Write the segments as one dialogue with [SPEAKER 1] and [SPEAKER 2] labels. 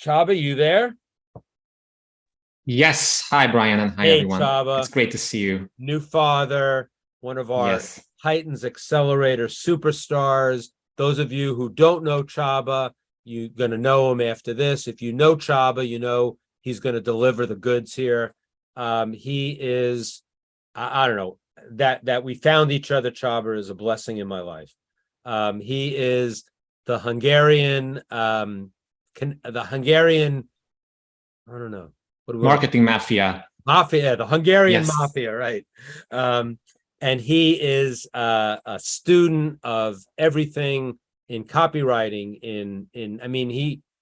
[SPEAKER 1] Chaba, you there?
[SPEAKER 2] Yes. Hi, Brian, and hi,
[SPEAKER 1] Hey,
[SPEAKER 2] everyone.
[SPEAKER 1] Chaba.
[SPEAKER 2] It's great to see you.
[SPEAKER 1] New father, one of our
[SPEAKER 2] Yes.
[SPEAKER 1] Titans Xcelerator superstars. Those of you who don't know Chaba, you're going to know him after this. If you know Chaba, you know he's going to deliver the goods here. He is, I don't know, that we found each other, Chaba, is a blessing in my life. He is the Hungarian, I don't know.
[SPEAKER 2] Marketing mafia.
[SPEAKER 1] Mafia, the Hungarian
[SPEAKER 2] Yes.
[SPEAKER 1] mafia, right? And he is a student of everything in copywriting. I mean,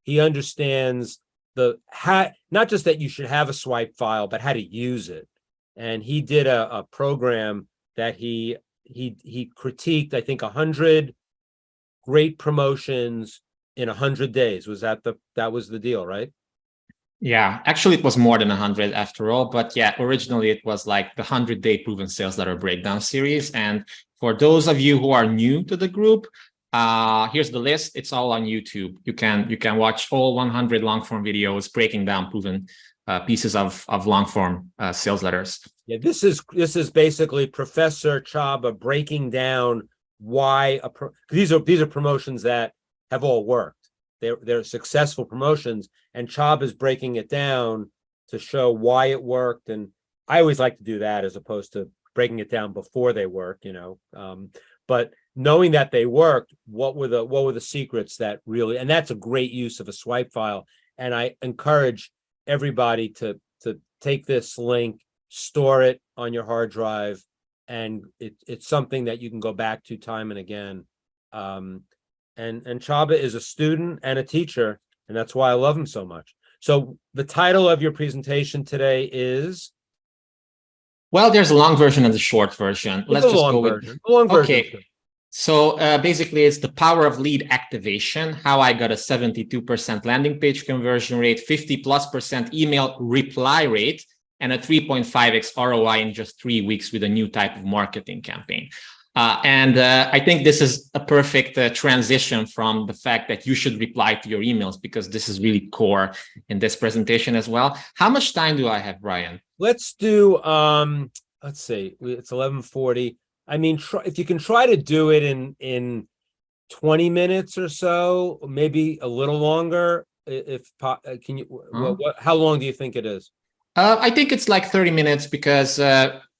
[SPEAKER 1] he understands not just that you should have a swipe file, but how to use it. And he did a program that he critiqued, I think, 100 great promotions in 100 days. That was the deal, right?
[SPEAKER 2] Yeah, actually, it was more than 100 after all. But yeah, originally it was like the 100-day proven sales letter breakdown series. And for those of you who are new to the group, here's the list. It's all on YouTube. You can watch all 100 long form videos breaking down proven pieces of long form sales letters.
[SPEAKER 1] Yeah, this is basically Professor Chaba breaking down why these are promotions that have all worked. They're successful promotions, and Chaba is breaking it down to show why it worked. And I always like to do that as opposed to breaking it down before they work, but knowing that they worked, what were the secrets that really, and that's a great use of a swipe file. And I encourage everybody to take this link, store it on your hard drive, and it's something that you can go back to time and again. And Chaba is a student and a teacher, and that's why I love him so much. So the title of your presentation today is?
[SPEAKER 2] Well, there's a long version and the short version. Let's just go with
[SPEAKER 1] the long version.
[SPEAKER 2] Okay. So basically, it's the power of lead activation, how I got a 72% landing page conversion rate, 50+% email reply rate, and a 3.5x ROI in just 3 weeks with a new type of marketing campaign. I think this is a perfect transition from the fact that you should reply to your emails, because this is really core in this presentation as well. How much time do I have, Brian?
[SPEAKER 1] Let's do, let's see, it's 11:40. I mean, if you can try to do it in 20 minutes or so, maybe a little longer. Can you, how long do you think it is?
[SPEAKER 2] I think it's like 30 minutes because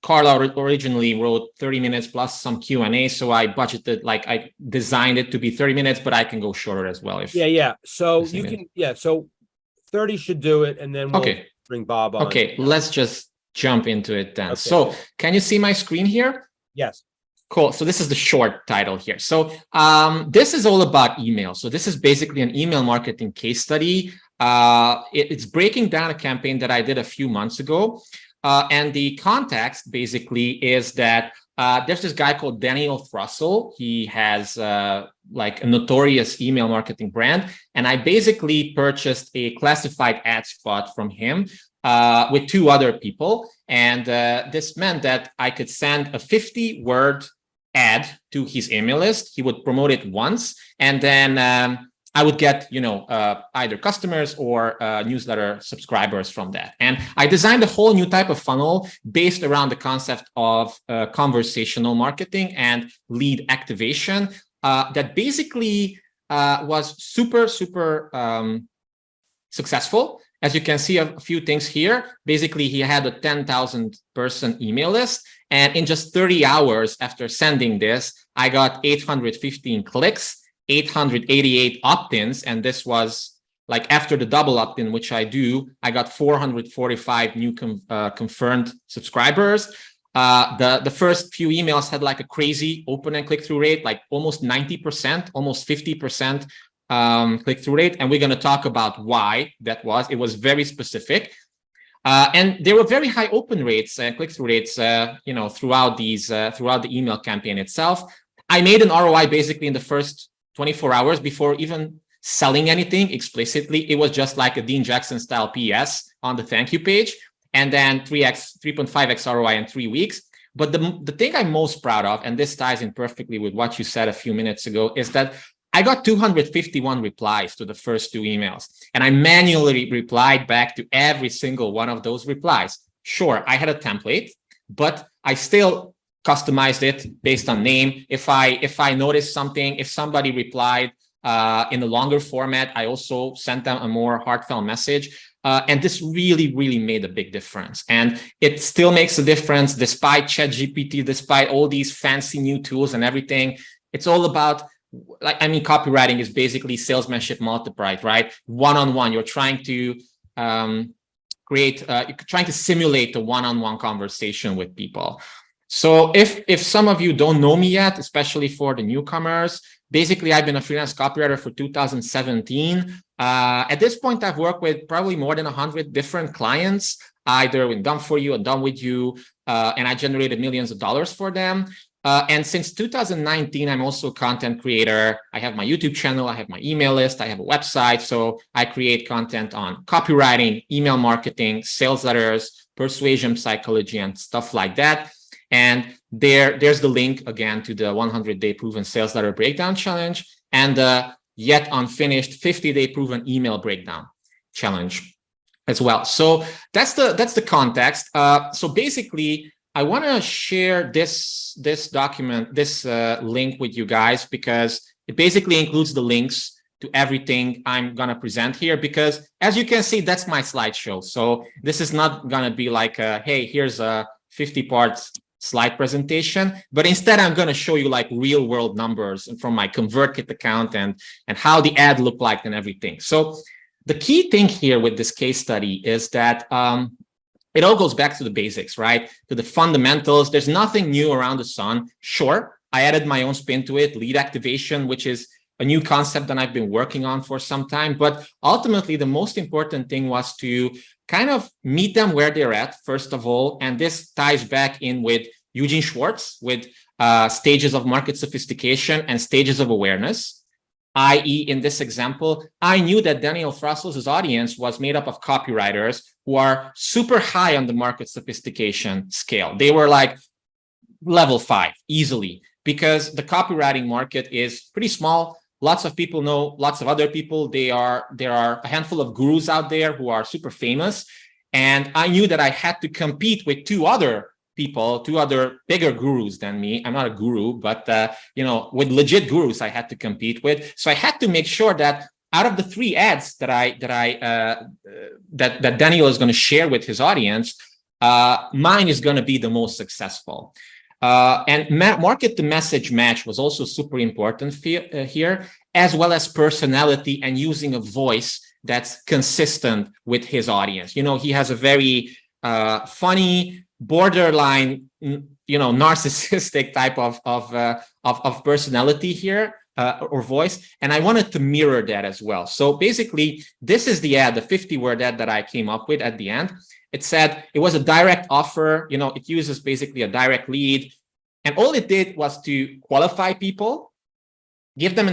[SPEAKER 2] Carla originally wrote 30 minutes plus some Q&A. So I budgeted, I designed it to be 30 minutes, but I can go shorter as well.
[SPEAKER 1] Yeah. So you can, so 30 should do it. And then we'll bring Bob on.
[SPEAKER 2] Okay, let's just jump into it then. Okay. So can you see my screen here?
[SPEAKER 1] Yes.
[SPEAKER 2] Cool. So this is the short title here. So this is all about email. So this is basically an email marketing case study. It's breaking down a campaign that I did a few months ago. And the context basically is that there's this guy called Daniel Thrussell. He has like a notorious email marketing brand. And I basically purchased a classified ad spot from him with 2 other people. And this meant that I could send a 50-word ad to his email list. He would promote it once, and then I would get, either customers or newsletter subscribers from that. And I designed a whole new type of funnel based around the concept of conversational marketing and lead activation that basically was super successful. As you can see, a few things here. Basically, he had a 10,000 person email list. And in just 30 hours after sending this, I got 815 clicks, 888 opt-ins. And this was like after the double opt-in, which I do, I got 445 new confirmed subscribers. The first few emails had like a crazy open and click-through rate, like almost 90%, almost 50%. Click-through rate, and we're going to talk about why that was. It was very specific, and there were very high open rates and click-through rates, throughout the email campaign itself. I made an ROI basically in the first 24 hours before even selling anything explicitly. It was just like a Dean Jackson style PS on the thank you page, and then 3.5x ROI in 3 weeks. But the thing I'm most proud of, and this ties in perfectly with what you said a few minutes ago, is that I got 251 replies to the first 2 emails, and I manually replied back to every single one of those replies. Sure, I had a template, but I still customized it based on name. If I noticed something, if somebody replied in a longer format, I also sent them a more heartfelt message. And this really, really made a big difference. And it still makes a difference despite ChatGPT, despite all these fancy new tools and everything. It's all about, like, I mean, copywriting is basically salesmanship multiplied, right? One-on-one, you're trying to trying to simulate a one-on-one conversation with people. So if some of you don't know me yet, especially for the newcomers, basically I've been a freelance copywriter for 2017. At this point, I've worked with probably more than 100 different clients, either with Done For You or Done With You, and I generated millions of dollars for them. And since 2019, I'm also a content creator. I have my YouTube channel, I have my email list, I have a website. So I create content on copywriting, email marketing, sales letters, persuasion psychology, and stuff like that. And there's the link again to the 100-day proven sales letter breakdown challenge and the yet unfinished 50-day proven email breakdown challenge as well. So that's the context. So basically, I want to share this document, this link with you guys, because it basically includes the links to everything I'm going to present here, because as you can see, that's my slideshow. So this is not going to be like, hey, here's a 50-part slide presentation, but instead I'm going to show you like real world numbers from my ConvertKit account and how the ad looked like and everything. So the key thing here with this case study is that it all goes back to the basics, right? To the fundamentals. There's nothing new around the sun. Sure, I added my own spin to it, lead activation, which is a new concept that I've been working on for some time. But ultimately, the most important thing was to kind of meet them where they're at, first of all. And this ties back in with Eugene Schwartz, with stages of market sophistication and stages of awareness. I.e., in this example, I knew that Daniel Frostle's audience was made up of copywriters who are super high on the market sophistication scale. They were like level 5 easily, because the copywriting market is pretty small. Lots of people know lots of other people. There are a handful of gurus out there who are super famous. And I knew that I had to compete with 2 other people, 2 other bigger gurus than me. I'm not a guru, but with legit gurus I had to compete with. So I had to make sure that out of the 3 ads that Daniel is going to share with his audience, mine is going to be the most successful. And market to message match was also super important here, as well as personality and using a voice that's consistent with his audience. He has a very funny, borderline, narcissistic type of personality here, or voice, and I wanted to mirror that as well. So basically, this is the ad, the 50-word ad that I came up with at the end. It said it was a direct offer. It uses basically a direct lead, and all it did was to qualify people, give them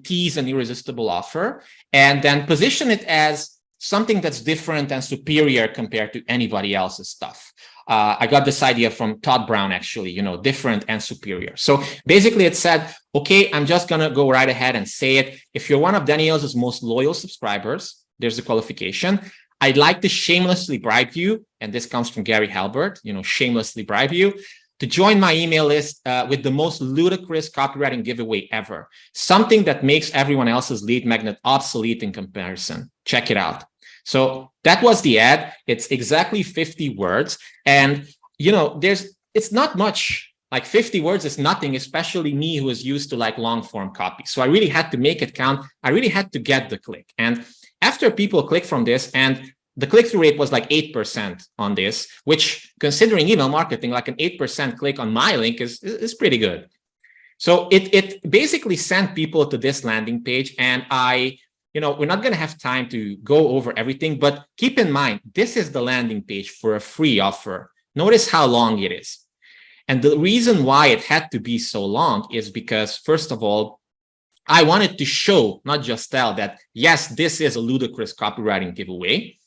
[SPEAKER 2] tease an irresistible offer, and then position it as something that's different and superior compared to anybody else's stuff. I got this idea from Todd Brown, actually, different and superior. So basically it said, okay, I'm just going to go right ahead and say it. If you're one of Daniel's most loyal subscribers, there's the qualification. I'd like to shamelessly bribe you, and this comes from Gary Halbert, shamelessly bribe you, to join my email list with the most ludicrous copywriting giveaway ever. Something that makes everyone else's lead magnet obsolete in comparison. Check it out. So that was the ad. It's exactly 50 words. And, it's not much. Like 50 words is nothing, especially me who is used to like long form copy. So I really had to make it count. I really had to get the click. And after people click from this, and the click-through rate was like 8% on this, which, considering email marketing, like an 8% click on my link is pretty good. So it basically sent people to this landing page, and we're not going to have time to go over everything, but keep in mind, this is the landing page for a free offer. Notice how long it is. And the reason why it had to be so long is because, first of all, I wanted to show, not just tell, that yes, this is a ludicrous copywriting giveaway.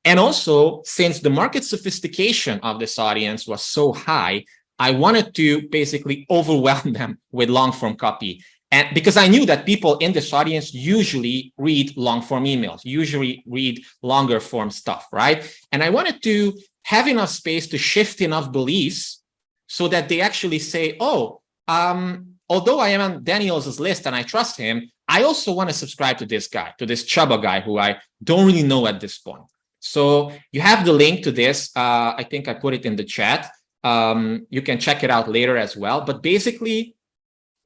[SPEAKER 2] And also, since the market sophistication of this audience was so high, I wanted to basically overwhelm them with long form copy. And because I knew that people in this audience usually read long form emails, usually read longer form stuff, right? And I wanted to have enough space to shift enough beliefs so that they actually say, oh, although I am on Daniel's list and I trust him, I also want to subscribe to this guy, to this Chaba guy who I don't really know at this point. So you have the link to this. I think I put it in the chat. You can check it out later as well. But basically,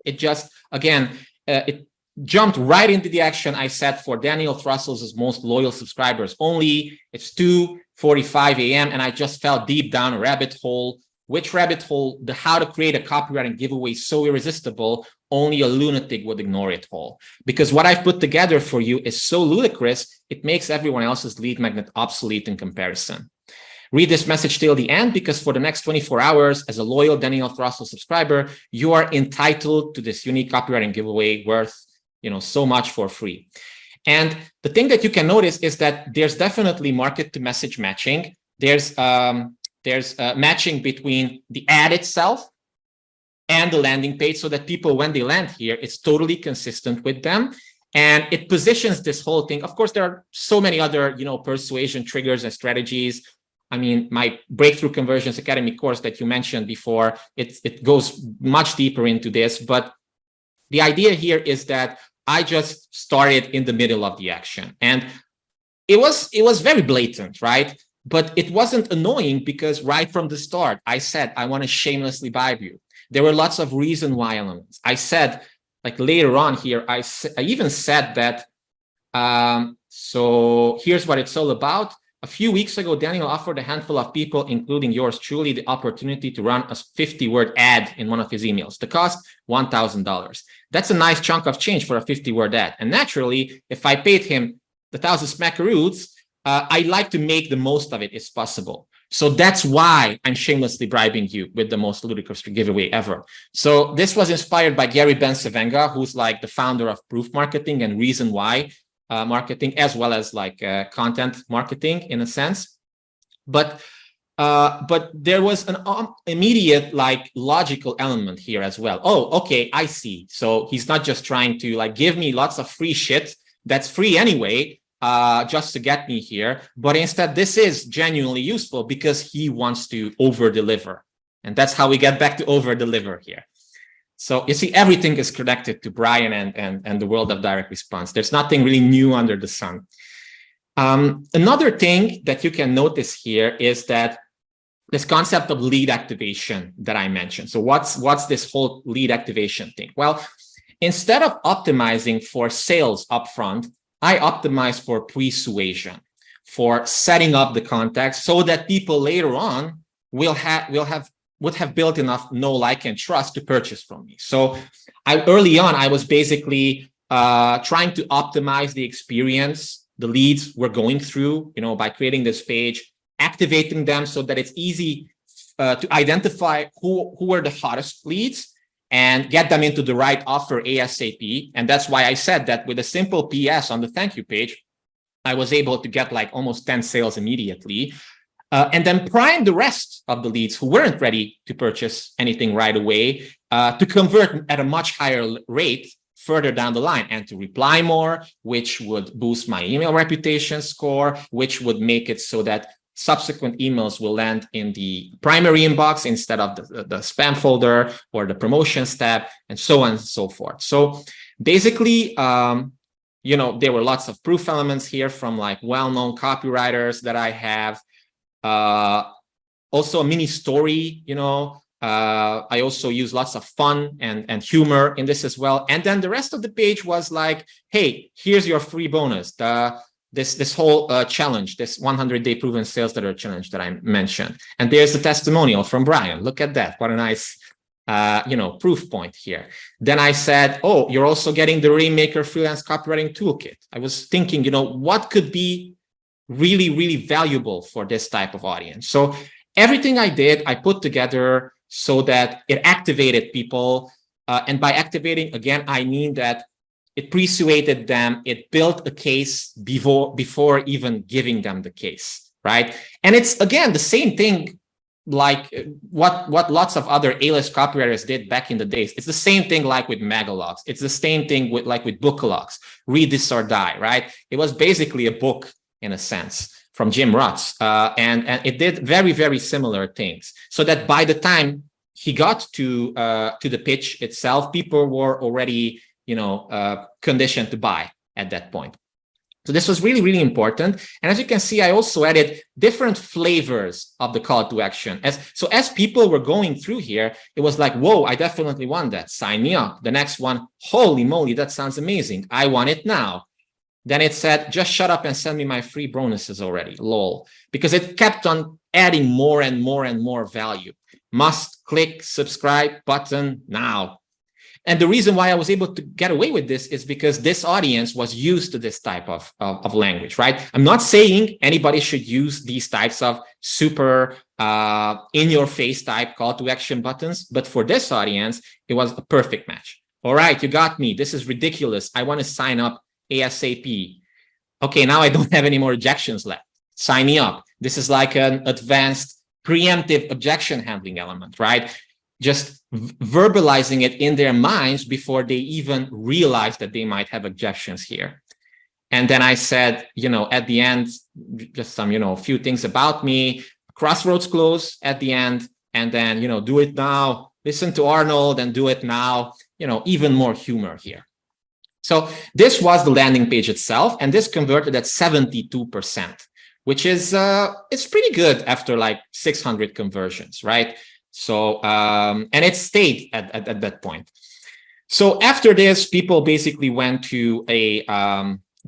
[SPEAKER 2] it just, again, it jumped right into the action I set for Daniel Thrussell's most loyal subscribers only. It's 2:45 a.m. and I just fell deep down a rabbit hole. Which rabbit hole? The how to create a copywriting giveaway so irresistible, only a lunatic would ignore it hole. Because what I've put together for you is so ludicrous, it makes everyone else's lead magnet obsolete in comparison. Read this message till the end, because for the next 24 hours, as a loyal Daniel Thrussell subscriber, you are entitled to this unique copywriting giveaway worth, so much for free. And the thing that you can notice is that there's definitely market to message matching. There's matching between the ad itself and the landing page, so that people, when they land here, it's totally consistent with them. And it positions this whole thing. Of course, there are so many other, persuasion triggers and strategies. I mean, my Breakthrough Conversions Academy course that you mentioned before, it goes much deeper into this. But the idea here is that I just started in the middle of the action. And it was very blatant, right? But it wasn't annoying, because right from the start, I said, I want to shamelessly bribe you. There were lots of reason why elements. I said, like later on here, I even said that, so here's what it's all about. A few weeks ago, Daniel offered a handful of people, including yours truly, the opportunity to run a 50-word ad in one of his emails. The cost, $1,000. That's a nice chunk of change for a 50-word ad. And naturally, if I paid him the 1,000 smackaroos, I like to make the most of it if possible. So that's why I'm shamelessly bribing you with the most ludicrous giveaway ever. So this was inspired by Gary Bensavenga, who's like the founder of Proof Marketing and Reason Why marketing, as well as like content marketing in a sense. But there was an immediate like logical element here as well. Oh, okay, I see. So he's not just trying to like give me lots of free shit that's free anyway, just to get me here, but instead this is genuinely useful because he wants to over deliver. And that's how we get back to over deliver here. So you see, everything is connected to Brian and the world of direct response. There's nothing really new under the sun. Another thing that you can notice here is that this concept of lead activation that I mentioned. So what's this whole lead activation thing? Well, instead of optimizing for sales upfront, I optimize for persuasion, for setting up the context so that people later on would have built enough know, like, and trust to purchase from me. So early on, I was basically trying to optimize the experience the leads were going through, by creating this page, activating them so that it's easy to identify who were the hottest leads and get them into the right offer ASAP. And that's why I said that with a simple PS on the thank you page, I was able to get like almost 10 sales immediately. And then prime the rest of the leads who weren't ready to purchase anything right away to convert at a much higher rate further down the line and to reply more, which would boost my email reputation score, which would make it so that subsequent emails will land in the primary inbox instead of the spam folder or the promotions tab, and so on and so forth. So basically, there were lots of proof elements here from like well-known copywriters that I have. Also a mini story, I also use lots of fun and humor in this as well. And then the rest of the page was like, hey, here's your free bonus. This whole challenge, this 100-day proven sales letter challenge that I mentioned. And there's a testimonial from Brian. Look at that. What a nice, proof point here. Then I said, oh, you're also getting the Rainmaker Freelance Copywriting Toolkit. I was thinking, what could be really, really valuable for this type of audience. So everything I did, I put together so that it activated people. And by activating, again, I mean that it persuaded them, it built a case before even giving them the case, right? And it's, again, the same thing like what lots of other A-list copywriters did back in the days. It's the same thing like with Megalogs. It's the same thing with Bookalogs. Read This or Die, right? It was basically a book in a sense from Jim Rutz, and it did very, very similar things. So that by the time he got to the pitch itself, people were already, conditioned to buy at that point. So this was really, really important. And as you can see, I also added different flavors of the call to action. As people were going through here, it was like, whoa, I definitely want that. Sign me up. The next one, holy moly, that sounds amazing. I want it now. Then it said, just shut up and send me my free bonuses already, lol. Because it kept on adding more and more and more value. Must click subscribe button now. And the reason why I was able to get away with this is because this audience was used to this type of language, right? I'm not saying anybody should use these types of super in-your-face type call to action buttons, but for this audience, it was a perfect match. All right, you got me. This is ridiculous. I want to sign up ASAP. Okay, now I don't have any more objections left. Sign me up. This is like an advanced preemptive objection handling element, right? Just verbalizing it in their minds before they even realize that they might have objections here. And then I said, at the end, just some, a few things about me, crossroads close at the end, and then, do it now, listen to Arnold and do it now, even more humor here. So this was the landing page itself, and this converted at 72%, which is, it's pretty good after like 600 conversions, right? So, and it stayed at that point. So after this, people basically went to a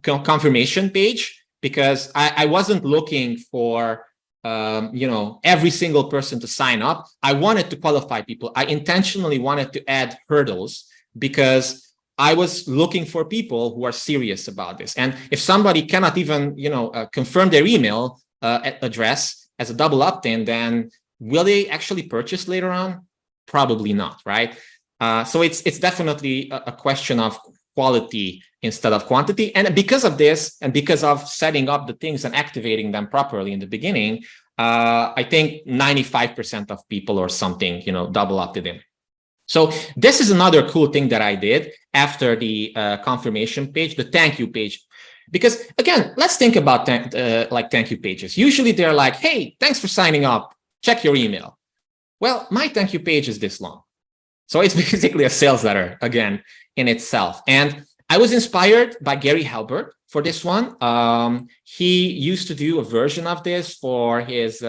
[SPEAKER 2] confirmation page because I wasn't looking for, every single person to sign up. I wanted to qualify people. I intentionally wanted to add hurdles because I was looking for people who are serious about this. And if somebody cannot even, confirm their email address as a double opt-in, then will they actually purchase later on? Probably not, right? So it's definitely a question of quality instead of quantity. And because of this, and because of setting up the things and activating them properly in the beginning, I think 95% of people or something, double opted in. So this is another cool thing that I did after the confirmation page, the thank you page. Because again, let's think about thank you pages. Usually they're like, hey, thanks for signing up. Check your email. Well, my thank you page is this long. So it's basically a sales letter again in itself. And I was inspired by Gary Halbert for this one. He used to do a version of this for his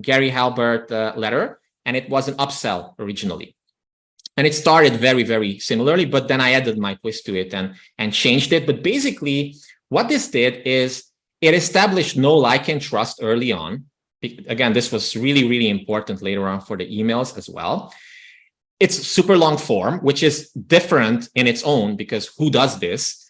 [SPEAKER 2] Gary Halbert letter, and it was an upsell originally. And it started very, very similarly, but then I added my twist to it and changed it. But basically what this did is it established know, like, and trust early on. Again, this was really, really important later on for the emails as well. It's super long form, which is different in its own because who does this?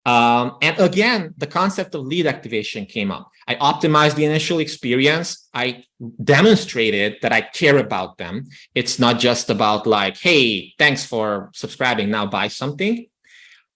[SPEAKER 2] And again, the concept of lead activation came up. I optimized the initial experience. I demonstrated that I care about them. It's not just about like, hey, thanks for subscribing, now buy something.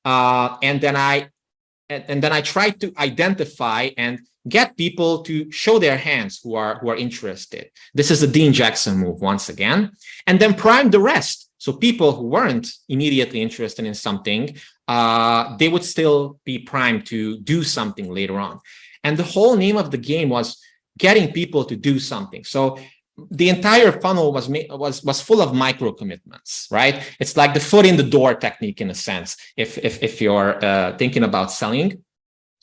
[SPEAKER 2] And then I tried to identify and get people to show their hands who are interested. This is the Dean Jackson move once again, and then prime the rest. So people who weren't immediately interested in something, they would still be primed to do something later on. And the whole name of the game was getting people to do something. So the entire funnel was full of micro commitments, right? It's like the foot in the door technique in a sense, if you're thinking about selling.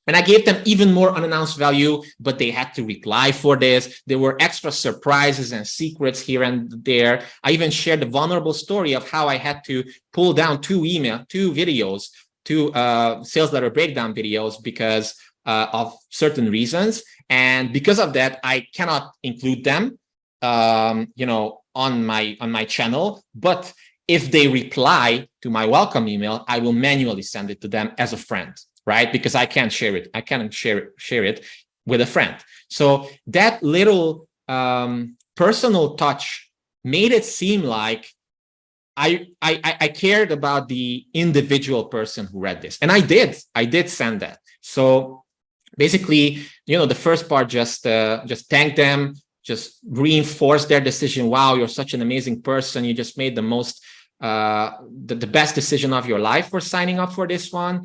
[SPEAKER 2] And I gave them even more unannounced value, but they had to reply for this. There were extra surprises and secrets here and there. I even shared the vulnerable story of how I had to pull down two videos, two sales letter breakdown videos because of certain reasons. And because of that, I cannot include them, on my channel. But if they reply to my welcome email, I will manually send it to them as a friend. Right? Because I can't share it. I can't share it with a friend. So that little personal touch made it seem like I cared about the individual person who read this. And I did send that. So basically, the first part just thanked them, just reinforce their decision. Wow, you're such an amazing person. You just made the most, the best decision of your life for signing up for this one.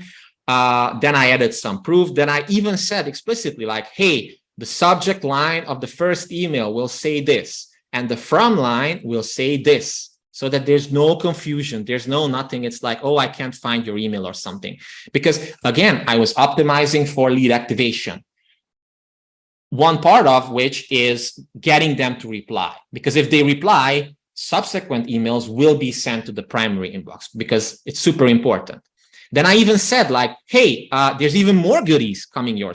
[SPEAKER 2] Then I added some proof. Then I even said explicitly like, hey, the subject line of the first email will say this, and the from line will say this, so that there's no confusion. There's no nothing. It's like, oh, I can't find your email or something. Because again, I was optimizing for lead activation. One part of which is getting them to reply. Because if they reply, subsequent emails will be sent to the primary inbox because it's super important. Then I even said like, hey, there's even more goodies coming your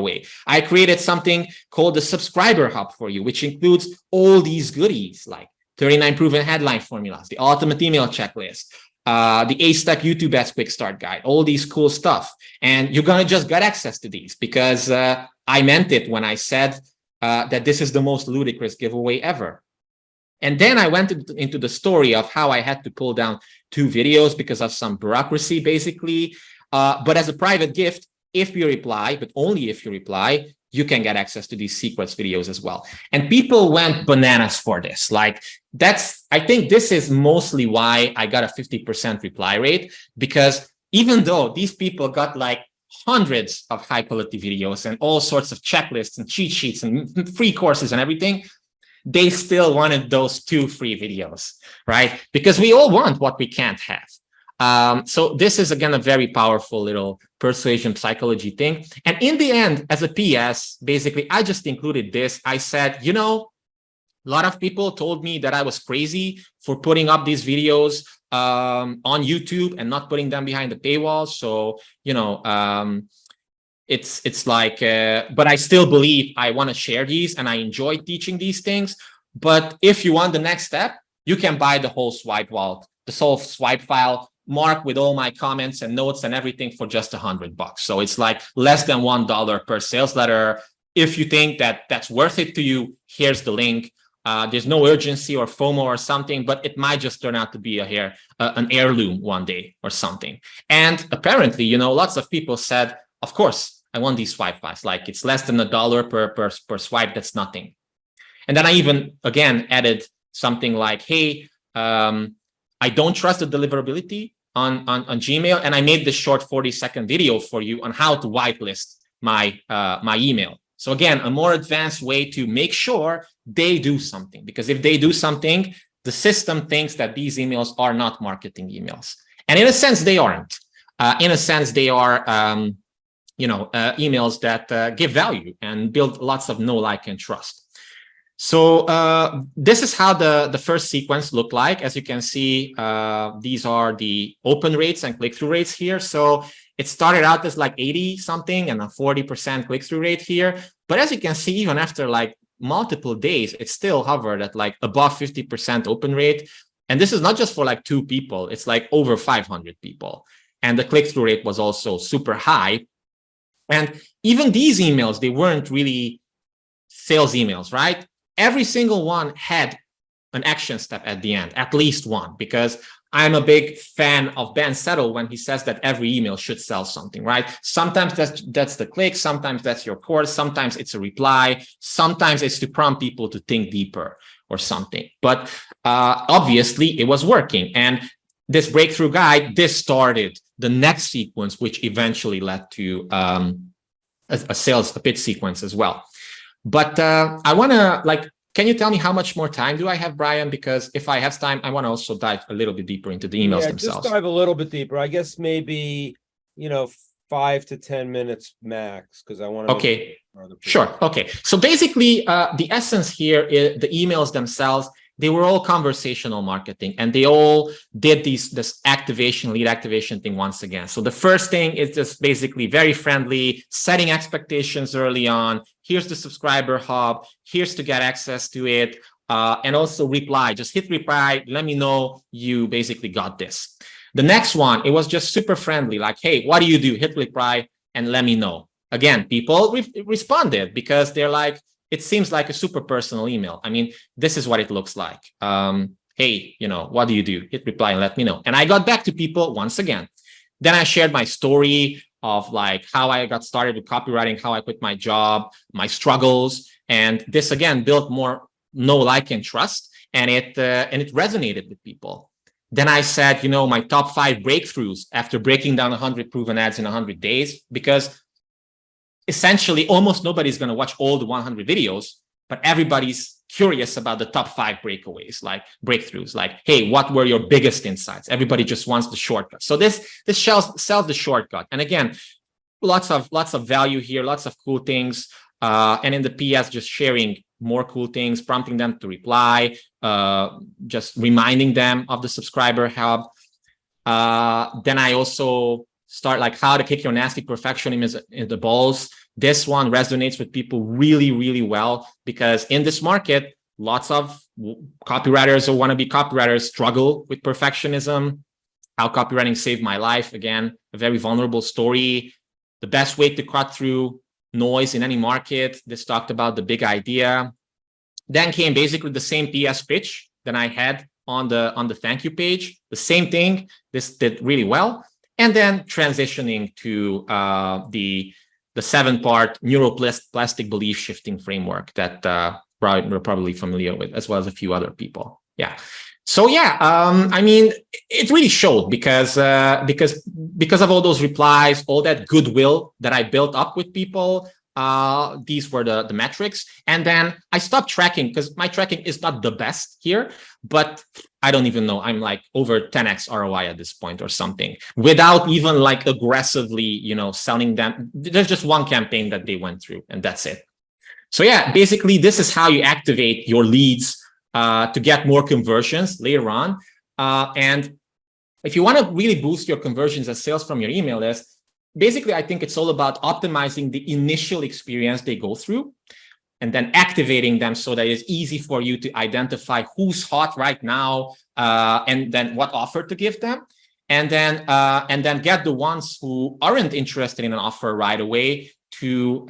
[SPEAKER 2] way. I created something called the subscriber hub for you, which includes all these goodies like 39 proven headline formulas, the ultimate email checklist, the 8-step YouTube ads quick start guide, all these cool stuff. And you're going to just get access to these because I meant it when I said that this is the most ludicrous giveaway ever. And then I went into the story of how I had to pull down 2 videos because of some bureaucracy, basically. But as a private gift, if you reply, but only if you reply, you can get access to these secrets videos as well. And people went bananas for this. Like I think this is mostly why I got a 50% reply rate, because even though these people got like hundreds of high quality videos and all sorts of checklists and cheat sheets and free courses and everything, they still wanted those 2 free videos, right? Because we all want what we can't have. So this is, again, a very powerful little persuasion psychology thing. And in the end, as a PS, basically, I just included this. I said, you know, a lot of people told me that I was crazy for putting up these videos on YouTube and not putting them behind the paywall. So, you know, it's like, but I still believe I want to share these and I enjoy teaching these things. But if you want the next step, you can buy the whole swipe wallet, the whole swipe file, marked with all my comments and notes and everything for just $100. So it's like less than $1 per sales letter. If you think that that's worth it to you, here's the link. There's no urgency or FOMO or something, but it might just turn out to be an heirloom one day or something. And apparently, you know, lots of people said, of course, I want these swipe files. Like it's less than $1 per swipe. That's nothing. And then I even, again, added something like, hey, I don't trust the deliverability on Gmail. And I made this short 40-second video for you on how to whitelist my email. So again, a more advanced way to make sure they do something, because if they do something, the system thinks that these emails are not marketing emails. And in a sense, they aren't. In a sense, they are, emails that give value and build lots of know, like, and trust. So this is how the first sequence looked like. As you can see, these are the open rates and click-through rates here. So it started out as like 80 something and a 40% click-through rate here. But as you can see, even after like multiple days, it still hovered at like above 50% open rate. And this is not just for like 2 people, it's like over 500 people. And the click-through rate was also super high. And even these emails, they weren't really sales emails, right? Every single one had an action step at the end, at least one, because I'm a big fan of Ben Settle when he says that every email should sell something, right? Sometimes that's the click, sometimes that's your course, sometimes it's a reply, sometimes it's to prompt people to think deeper or something. But obviously it was working. And this breakthrough guide, this started the next sequence, which eventually led to a pitch sequence as well. But I want to, can you tell me how much more time do I have, Brian? Because if I have time, I want to also dive a little bit deeper into the emails themselves.
[SPEAKER 1] Just dive a little bit deeper. I guess maybe, 5 to 10 minutes max, because I want to.
[SPEAKER 2] Okay, sure. Okay. So basically, the essence here is the emails themselves. They were all conversational marketing, and they all did this lead activation thing once again. So the first thing is just basically very friendly, setting expectations early on. Here's the subscriber hub. Here's to get access to it. And also reply. Just hit reply. Let me know you basically got this. The next one, it was just super friendly. Like, hey, what do you do? Hit reply and let me know. Again, people responded because they're like, it seems like a super personal email. I mean, this is what it looks like. Hey, what do you do? Hit reply and let me know. And I got back to people once again. Then I shared my story. of like how I got started with copywriting, how I quit my job, my struggles. And this again built more know, like, and trust. And it resonated with people. Then I said, my top 5 breakthroughs after breaking down 100 proven ads in 100 days, because essentially almost nobody's going to watch all the 100 videos, but everybody's curious about the top 5 breakaways, like breakthroughs, like, hey, what were your biggest insights? Everybody just wants the shortcut. So this sells the shortcut. And again, lots of value here, lots of cool things. And in the PS, just sharing more cool things, prompting them to reply, just reminding them of the subscriber hub. Then I also start like how to kick your nasty perfectionism in the balls. This one resonates with people really, really well, because in this market, lots of copywriters or wannabe copywriters struggle with perfectionism. How copywriting saved my life. Again, a very vulnerable story. The best way to cut through noise in any market. This talked about the big idea. Then came basically the same PS pitch that I had on the thank you page. The same thing. This did really well. And then transitioning to the 7-part neuroplastic belief shifting framework that we're probably familiar with, as well as a few other people. Yeah. So yeah, I mean, it really showed because of all those replies, all that goodwill that I built up with people. These were the metrics. And then I stopped tracking because my tracking is not the best here, but I don't even know. I'm like over 10x ROI at this point or something, without even like aggressively, selling them. There's just one campaign that they went through, and that's it. So yeah, basically this is how you activate your leads to get more conversions later on. And if you want to really boost your conversions and sales from your email list, basically, I think it's all about optimizing the initial experience they go through and then activating them so that it's easy for you to identify who's hot right now and then what offer to give them. And then get the ones who aren't interested in an offer right away to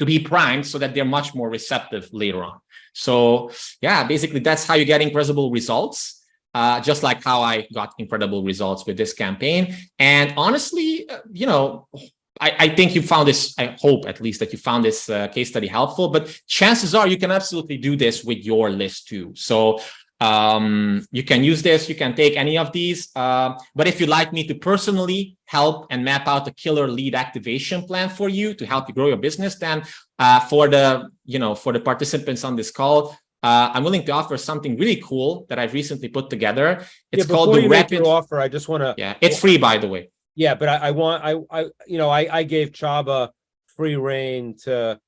[SPEAKER 2] be primed so that they're much more receptive later on. So yeah, basically that's how you get incredible results. Just like how I got incredible results with this campaign. And honestly, I think you found this, I hope at least that you found this case study helpful, but chances are you can absolutely do this with your list too. So you can use this, you can take any of these, but if you'd like me to personally help and map out a killer lead activation plan for you to help you grow your business, then for the participants on this call, I'm willing to offer something really cool that I've recently put together. It's called the Rapid
[SPEAKER 1] offer. I just want to.
[SPEAKER 2] Yeah, it's free, by the way.
[SPEAKER 1] Yeah, but I gave Chaba free reign to,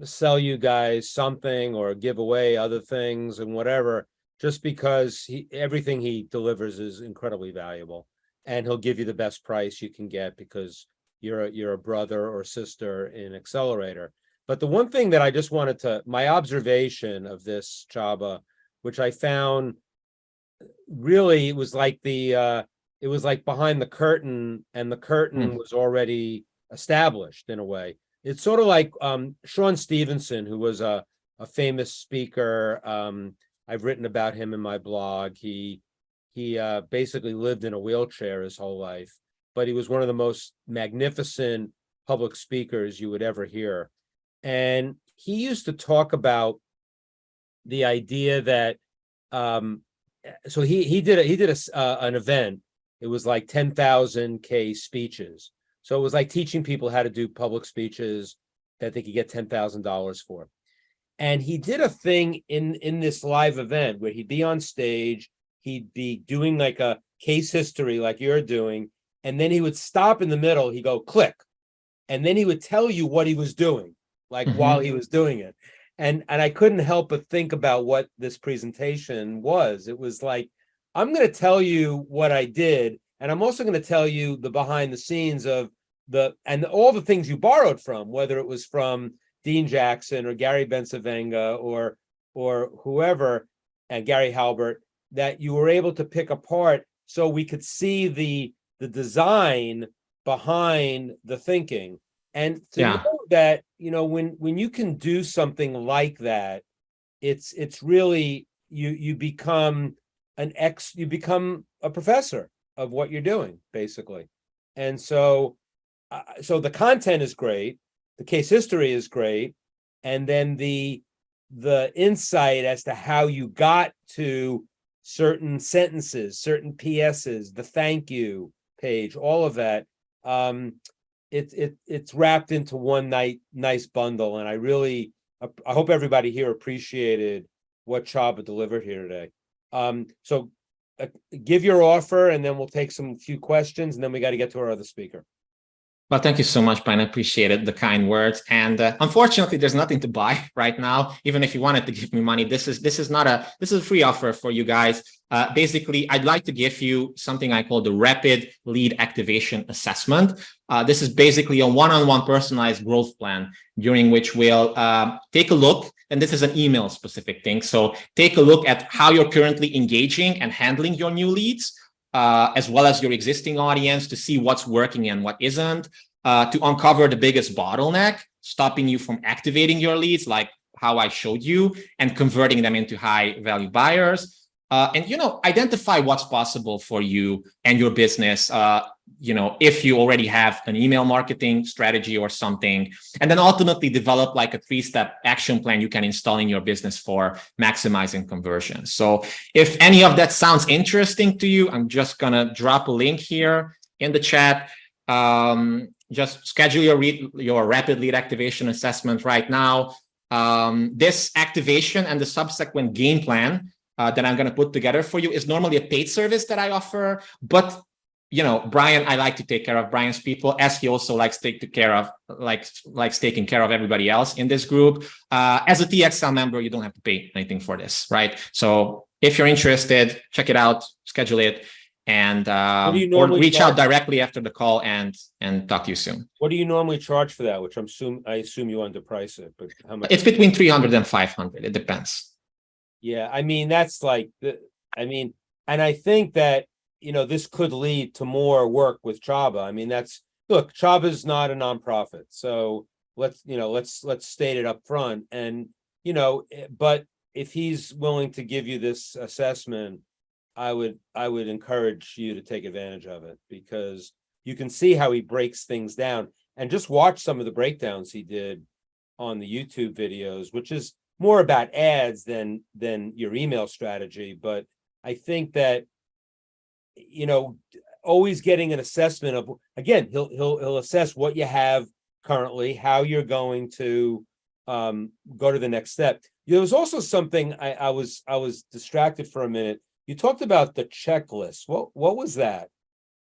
[SPEAKER 1] sell you guys something or give away other things and whatever, just because everything he delivers is incredibly valuable, and he'll give you the best price you can get because you're a brother or sister in Xcelerator. But the one thing that I just wanted to, my observation of this, Chaba, which I found really, it was like behind the curtain, and the curtain was already established in a way. It's sort of like Sean Stevenson, who was a famous speaker. I've written about him in my blog. He basically lived in a wheelchair his whole life, but he was one of the most magnificent public speakers you would ever hear. And he used to talk about the idea that, so he did an event. It was like 10,000K speeches. So it was like teaching people how to do public speeches that they could get $10,000 for. And he did a thing in this live event where he'd be on stage, he'd be doing like a case history like you're doing, and then he would stop in the middle, he'd go click, and then he would tell you what he was doing, like while he was doing it. And I couldn't help but think about what this presentation was. It was like, I'm going to tell you what I did, and I'm also going to tell you the behind the scenes of all the things you borrowed from, whether it was from Dean Jackson or Gary Bencivenga or whoever, and Gary Halbert, that you were able to pick apart so we could see the design behind the thinking. And to know that, when you can do something like that, it's really, you become a professor of what you're doing, basically. And so, so the content is great, the case history is great, and then the insight as to how you got to certain sentences, certain PSs, the thank you page, all of that. It's wrapped into one nice bundle, and I hope everybody here appreciated what Chaba delivered here today. So give your offer, and then we'll take some few questions, and then we got to get to our other speaker.
[SPEAKER 2] Well, thank you so much, Brian. I appreciated the kind words. And unfortunately, there's nothing to buy right now. Even if you wanted to give me money, this is a free offer for you guys. Basically, I'd like to give you something I call the Rapid Lead Activation Assessment. This is basically a one-on-one personalized growth plan during which we'll take a look. And this is an email specific thing. So take a look at how you're currently engaging and handling your new leads, as well as your existing audience, to see what's working and what isn't, to uncover the biggest bottleneck stopping you from activating your leads, like how I showed you, and converting them into high value buyers. And, identify what's possible for you and your business, if you already have an email marketing strategy or something, and then ultimately develop like a 3-step action plan you can install in your business for maximizing conversion. So if any of that sounds interesting to you, I'm just going to drop a link here in the chat. Just schedule your rapid lead activation assessment right now. This activation and the subsequent game plan that I'm going to put together for you is normally a paid service that I offer, but Brian, I like to take care of Brian's people, as he also likes to take care of likes taking care of everybody else in this group. As a TXL member, you don't have to pay anything for this, right? So if you're interested, check it out, schedule it, and or reach out directly after the call and talk to you soon.
[SPEAKER 1] What do you normally charge for that? Which I assume you underprice it, but how much?
[SPEAKER 2] It's between 300 and 500. It depends.
[SPEAKER 1] Yeah, I mean, that's like and I think that this could lead to more work with Chaba. I mean, look, Chaba's not a nonprofit, so let's state it up front. And but if he's willing to give you this assessment, I would encourage you to take advantage of it, because you can see how he breaks things down, and just watch some of the breakdowns he did on the YouTube videos, which is more about ads than your email strategy. But I think that always getting an assessment of, again, he'll assess what you have currently, how you're going to go to the next step. There was also something I was distracted for a minute. You talked about the checklist. What was that?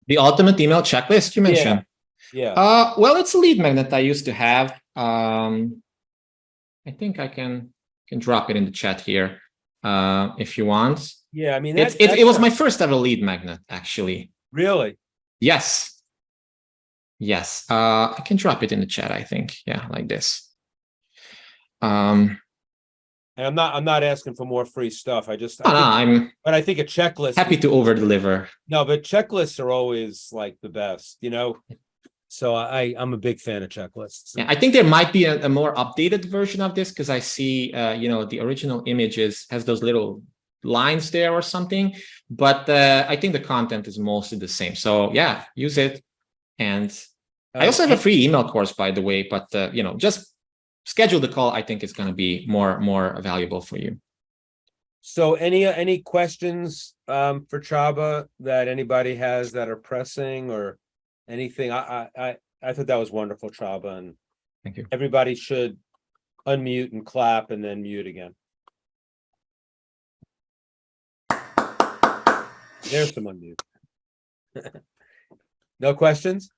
[SPEAKER 2] The ultimate email checklist you mentioned.
[SPEAKER 1] Yeah.
[SPEAKER 2] Well, it's a lead magnet I used to have. I think I can drop it in the chat here if you want.
[SPEAKER 1] Yeah, I mean,
[SPEAKER 2] it was my first ever lead magnet, actually.
[SPEAKER 1] Really?
[SPEAKER 2] Yes. I can drop it in the chat, I think. Yeah, like this.
[SPEAKER 1] And I'm not asking for more free stuff. But I think a checklist.
[SPEAKER 2] Happy to over deliver.
[SPEAKER 1] No, but checklists are always like the best, So I'm a big fan of checklists.
[SPEAKER 2] Yeah, I think there might be a more updated version of this, because I see the original images has those little lines there or something, but I think the content is mostly the same. So yeah, use it. And I also have a free email course, by the way, but just schedule the call. I think it's going to be more valuable for you.
[SPEAKER 1] So any questions for Chaba that anybody has that are pressing or anything? I thought that was wonderful, Chaba, and
[SPEAKER 2] thank you.
[SPEAKER 1] Everybody should unmute and clap and then mute again. There's some unmute. No questions?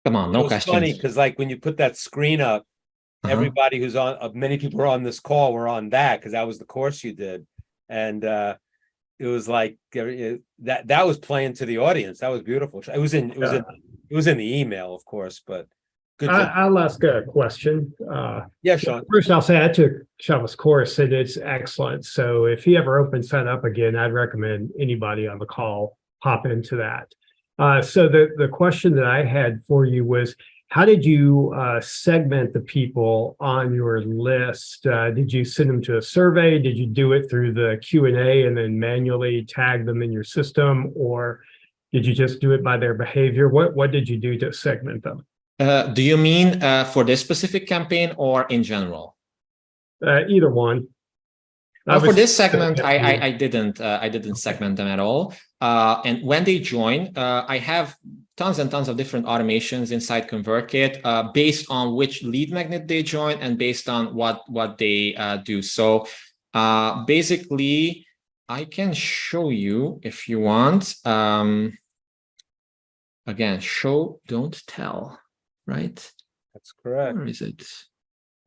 [SPEAKER 2] Come on, no questions.
[SPEAKER 1] It's funny because when you put that screen up, everybody who's on, many people who are on this call were on that, because that was the course you did, and it was like that was playing to the audience. That was beautiful. It was in the email, of course, but good job.
[SPEAKER 3] I'll ask a question.
[SPEAKER 1] Yeah, Sean.
[SPEAKER 3] First, I'll say I took Chaba's course and it's excellent. So if he ever opens that up again, I'd recommend anybody on the call hop into that. So the question that I had for you was, how did you segment the people on your list? Did you send them to a survey? Did you do it through the Q&A and then manually tag them in your system? Or Did you just do it by their behavior? What did you do to segment them?
[SPEAKER 2] Do you mean for this specific campaign or in general?
[SPEAKER 3] Either one.
[SPEAKER 2] Well, for
[SPEAKER 3] Obviously,
[SPEAKER 2] this segment, I didn't segment them at all. And when they join, I have tons and tons of different automations inside ConvertKit based on which lead magnet they join and based on what they do. So basically, I can show you if you want. Again, show, don't tell, right?
[SPEAKER 1] That's correct.
[SPEAKER 2] Where is it?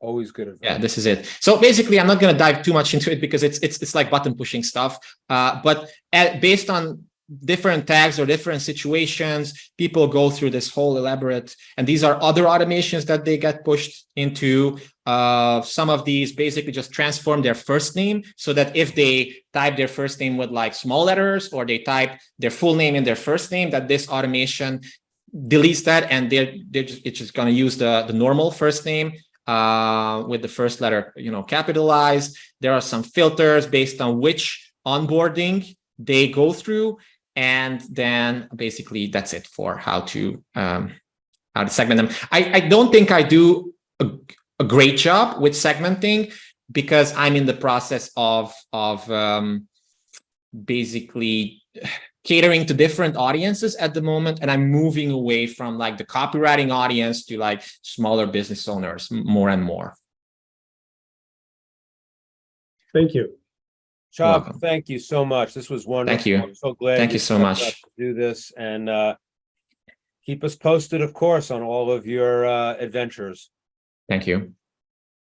[SPEAKER 1] Always good advice.
[SPEAKER 2] Yeah, this is it. So basically, I'm not going to dive too much into it because it's like button pushing stuff. But based on different tags or different situations, people go through this whole elaborate, and these are other automations that they get pushed into. Some of these basically just transform their first name so that if they type their first name with like small letters or they type their full name in their first name, that this automation deletes that and it's just going to use the normal first name with the first letter, capitalized. There are some filters based on which onboarding they go through, and then basically that's it for how to segment them. I don't think I do a great job with segmenting because I'm in the process of basically catering to different audiences at the moment, and I'm moving away from like the copywriting audience to like smaller business owners more and more.
[SPEAKER 3] Thank you.
[SPEAKER 1] Chab, thank you so much. This was wonderful.
[SPEAKER 2] Thank you.
[SPEAKER 1] I'm so glad.
[SPEAKER 2] Thank you so much.
[SPEAKER 1] To do this, and keep us posted, of course, on all of your adventures.
[SPEAKER 2] Thank you.